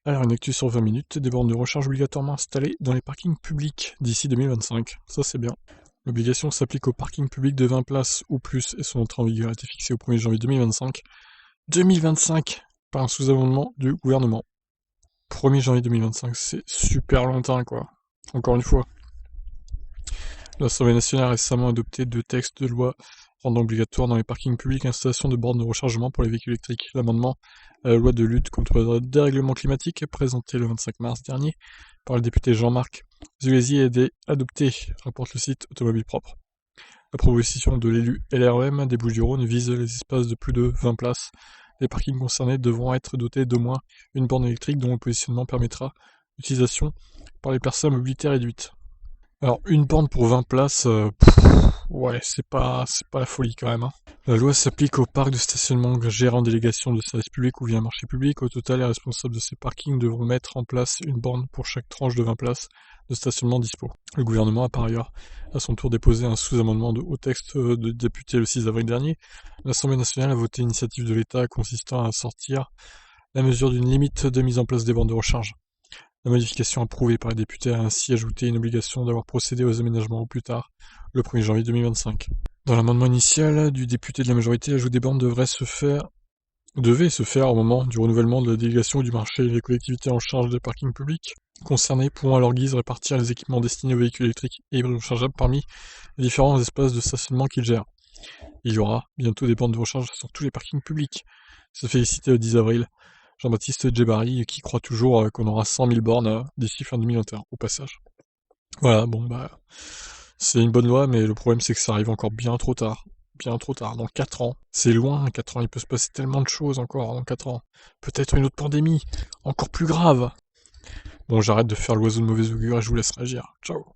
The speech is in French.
Alors, une actu sur 20 minutes, des bornes de recharge obligatoirement installées dans les parkings publics d'ici 2025. Ça, c'est bien. L'obligation s'applique aux parkings publics de 20 places ou plus et son entrée en vigueur a été fixée au 1er janvier 2025. 2025 par un sous-amendement du gouvernement. 1er janvier 2025, c'est super longtemps, quoi. Encore une fois. L'Assemblée nationale a récemment adopté deux textes de loi rendant obligatoire dans les parkings publics l'installation de bornes de rechargement pour les véhicules électriques. L'amendement à la loi de lutte contre le dérèglement climatique, présenté le 25 mars dernier par le député Jean-Marc Zulesi, a été adopté, rapporte le site Automobile Propre. La proposition de l'élu LREM des Bouches-du-Rhône vise les espaces de plus de 20 places. Les parkings concernés devront être dotés d'au moins une borne électrique dont le positionnement permettra l'utilisation par les personnes à mobilité réduite. Alors, une borne pour 20 places, ouais, c'est pas la folie quand même, hein. La loi s'applique aux parcs de stationnement gérés en délégation de service public ou via un marché public. Au total, les responsables de ces parkings devront mettre en place une borne pour chaque tranche de 20 places de stationnement dispo. Le gouvernement a par ailleurs, à son tour, déposé un sous-amendement au texte de député le 6 avril dernier. L'Assemblée nationale a voté l'initiative de l'État consistant à sortir la mesure d'une limite de mise en place des bornes de recharge. La modification approuvée par les députés a ainsi ajouté une obligation d'avoir procédé aux aménagements au plus tard, le 1er janvier 2025. Dans l'amendement initial du député de la majorité, l'ajout des bornes devait se faire au moment du renouvellement de la délégation du marché. Les collectivités en charge des parkings publics concernés pourront à leur guise répartir les équipements destinés aux véhicules électriques et hybrides rechargeables parmi les différents espaces de stationnement qu'ils gèrent. Il y aura bientôt des bornes de recharge sur tous les parkings publics. Se féliciter le 10 avril. Jean-Baptiste Djebari, qui croit toujours qu'on aura 100 000 bornes d'ici fin 2021, au passage. Voilà, bon, bah, c'est une bonne loi, mais le problème c'est que ça arrive encore bien trop tard. Bien trop tard, dans 4 ans. C'est loin, 4 ans, il peut se passer tellement de choses encore dans 4 ans. Peut-être une autre pandémie, encore plus grave. Bon, j'arrête de faire l'oiseau de mauvaise augure et je vous laisse réagir. Ciao.